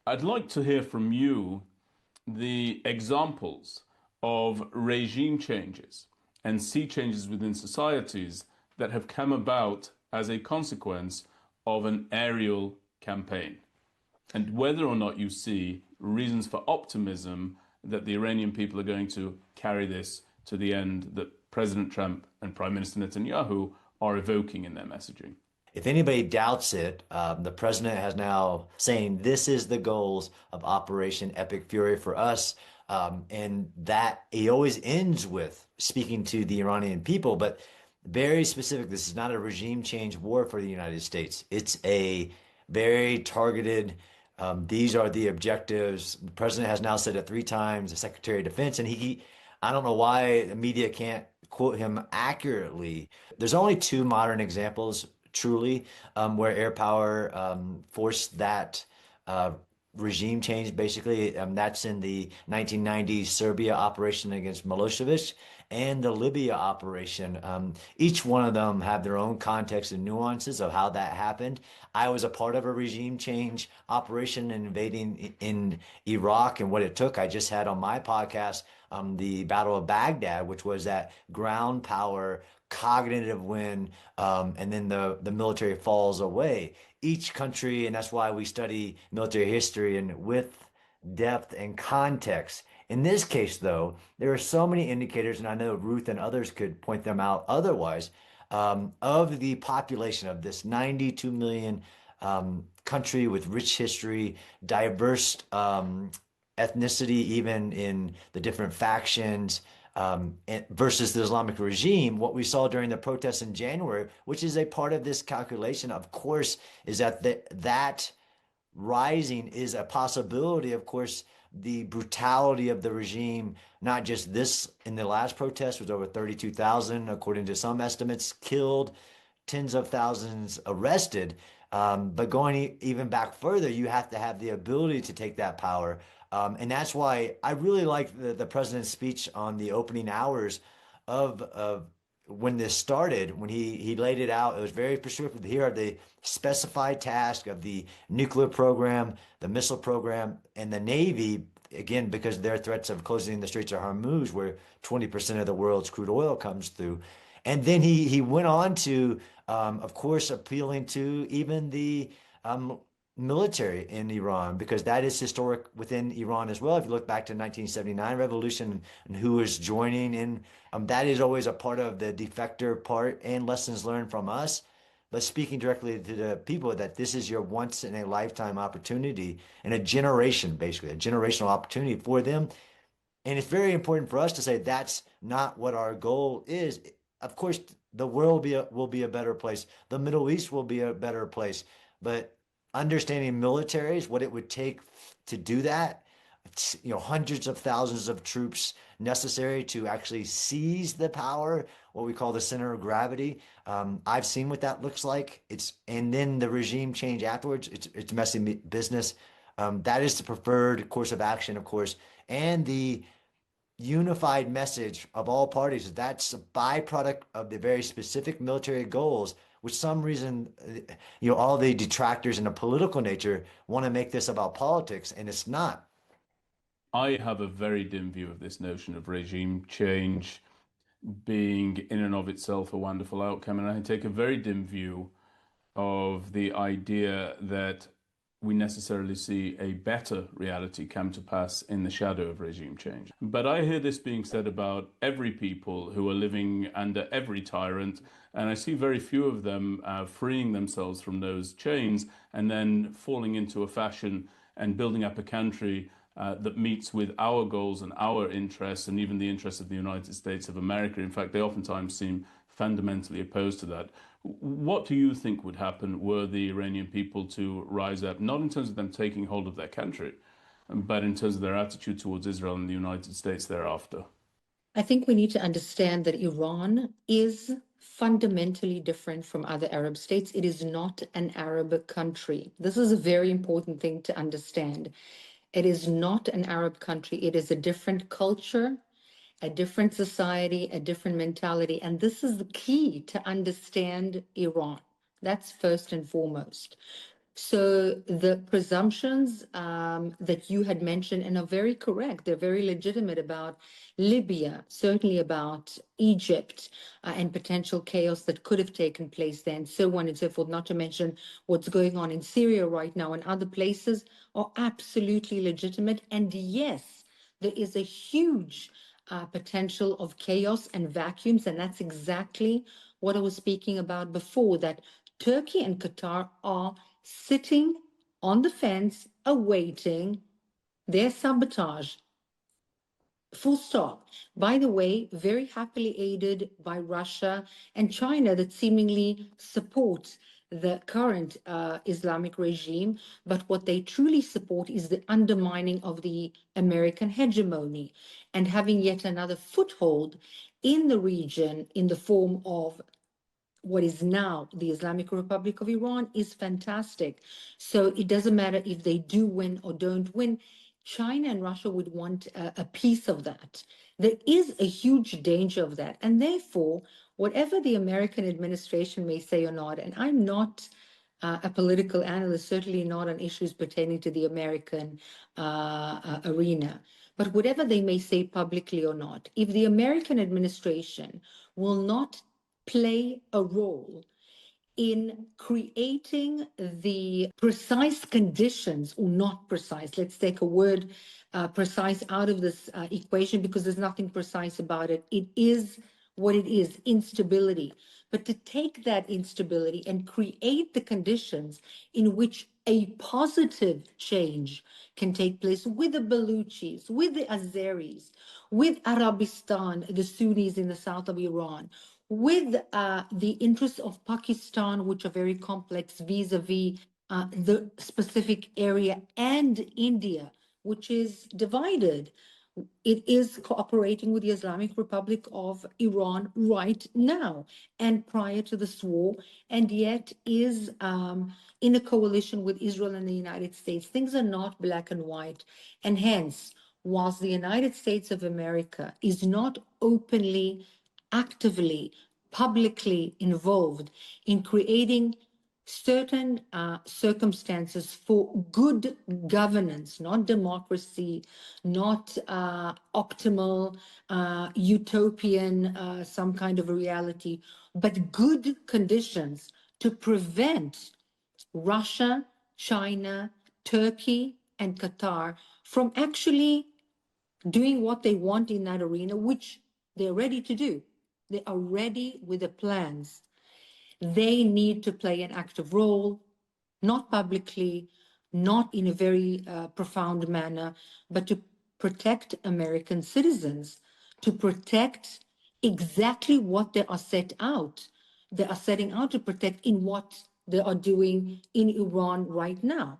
I'd like to hear from you the examples of regime changes and sea changes within societies that have come about as a consequence of an aerial campaign, and whether or not you see reasons for optimism that the Iranian people are going to carry this to the end that President Trump and Prime Minister Netanyahu are evoking in their messaging. If anybody doubts it, the president has now saying this is the goals of Operation Epic Fury for us. And that he always ends with speaking to the Iranian people, but very specific. This is not a regime change war for the United States. It's a very targeted, these are the objectives. The president has now said it three times, the Secretary of Defense, and I don't know why the media can't quote him accurately. There's only two modern examples truly, where air power forced that regime change, basically. That's in the 1990s Serbia operation against Milosevic and the Libya operation. Each one of them have their own context and nuances of how that happened. I was a part of a regime change operation invading in Iraq and what it took. I just had on my podcast the Battle of Baghdad, which was that ground power cognitive win, and then the military falls away. Each country, and that's why we study military history and with depth and context. In this case, though, there are so many indicators, and I know Ruth and others could point them out otherwise, of the population of this 92 million country with rich history, diverse ethnicity, even in the different factions, versus the Islamic regime. What we saw during the protests in January, which is a part of this calculation, of course, is that that rising is a possibility. Of course, the brutality of the regime, not just this in the last protest, was over 32,000, according to some estimates, killed, tens of thousands arrested. But going even back further, you have to have the ability to take that power. And that's why I really like the president's speech on the opening hours of when this started, when he laid it out. It was very prescriptive. Here are the specified tasks of the nuclear program, the missile program, and the Navy, again, because their threats of closing the Straits of Hormuz, where 20% of the world's crude oil comes through. And then he went on to, of course, appealing to even the military in Iran, because that is historic within Iran as well. If you look back to 1979 revolution and who is joining in, that is always a part of the defector part and lessons learned from us. But speaking directly to the people, that this is your once in a lifetime opportunity and a generation, basically a generational opportunity for them. And it's very important for us to say that's not what our goal is. Of course, the world will be a better place. The Middle East will be a better place. But understanding militaries, what it would take to do that, hundreds of thousands of troops necessary to actually seize the power, what we call the center of gravity. I've seen what that looks like. And then the regime change afterwards. It's messy business. That is the preferred course of action, of course, and the unified message of all parties. That's a byproduct of the very specific military goals, which some reason, all the detractors in a political nature want to make this about politics, and it's not. I have a very dim view of this notion of regime change being in and of itself a wonderful outcome, and I take a very dim view of the idea that we necessarily see a better reality come to pass in the shadow of regime change. But I hear this being said about every people who are living under every tyrant, and I see very few of them freeing themselves from those chains and then falling into a fashion and building up a country that meets with our goals and our interests and even the interests of the United States of America. In fact, they oftentimes seem fundamentally opposed to that. What do you think would happen were the Iranian people to rise up, not in terms of them taking hold of their country, but in terms of their attitude towards Israel and the United States thereafter? I think we need to understand that Iran is fundamentally different from other Arab states. It is not an Arab country. This is a very important thing to understand. It is not an Arab country. It is a different culture, a different society, a different mentality. And this is the key to understand Iran. That's first and foremost. So the presumptions that you had mentioned and are very correct, they're very legitimate about Libya, certainly about Egypt and potential chaos that could have taken place there and so on and so forth, not to mention what's going on in Syria right now and other places are absolutely legitimate. And yes, there is a huge potential of chaos and vacuums, and that's exactly what I was speaking about before, that Turkey and Qatar are sitting on the fence awaiting their sabotage. Full stop. By the way, very happily aided by Russia and China that seemingly support the current Islamic regime, but what they truly support is the undermining of the American hegemony and having yet another foothold in the region in the form of what is now the Islamic Republic of Iran is fantastic. So it doesn't matter if they do win or don't win. China and Russia would want a piece of that. There is a huge danger of that. And therefore, whatever the American administration may say or not, and I'm not a political analyst, certainly not on issues pertaining to the American arena, but whatever they may say publicly or not, if the American administration will not play a role in creating the precise conditions, or not precise, let's take a word precise out of this equation because there's nothing precise about it. It is what it is, instability. But to take that instability and create the conditions in which a positive change can take place with the Baluchis, with the Azeris, with Arabistan, the Sunnis in the south of Iran, with the interests of Pakistan, which are very complex vis-a-vis the specific area, and India, which is divided. It is cooperating with the Islamic Republic of Iran right now and prior to this war, and yet is in a coalition with Israel and the United States. Things are not black and white. And hence, whilst the United States of America is not openly, actively, publicly involved in creating certain circumstances for good governance, not democracy, not optimal, utopian, some kind of a reality, but good conditions to prevent Russia, China, Turkey, and Qatar from actually doing what they want in that arena, which they're ready to do. They are ready with the plans. They need to play an active role, not publicly, not in a very profound manner, but to protect American citizens, to protect exactly what they are set out. They are setting out to protect in what they are doing in Iran right now.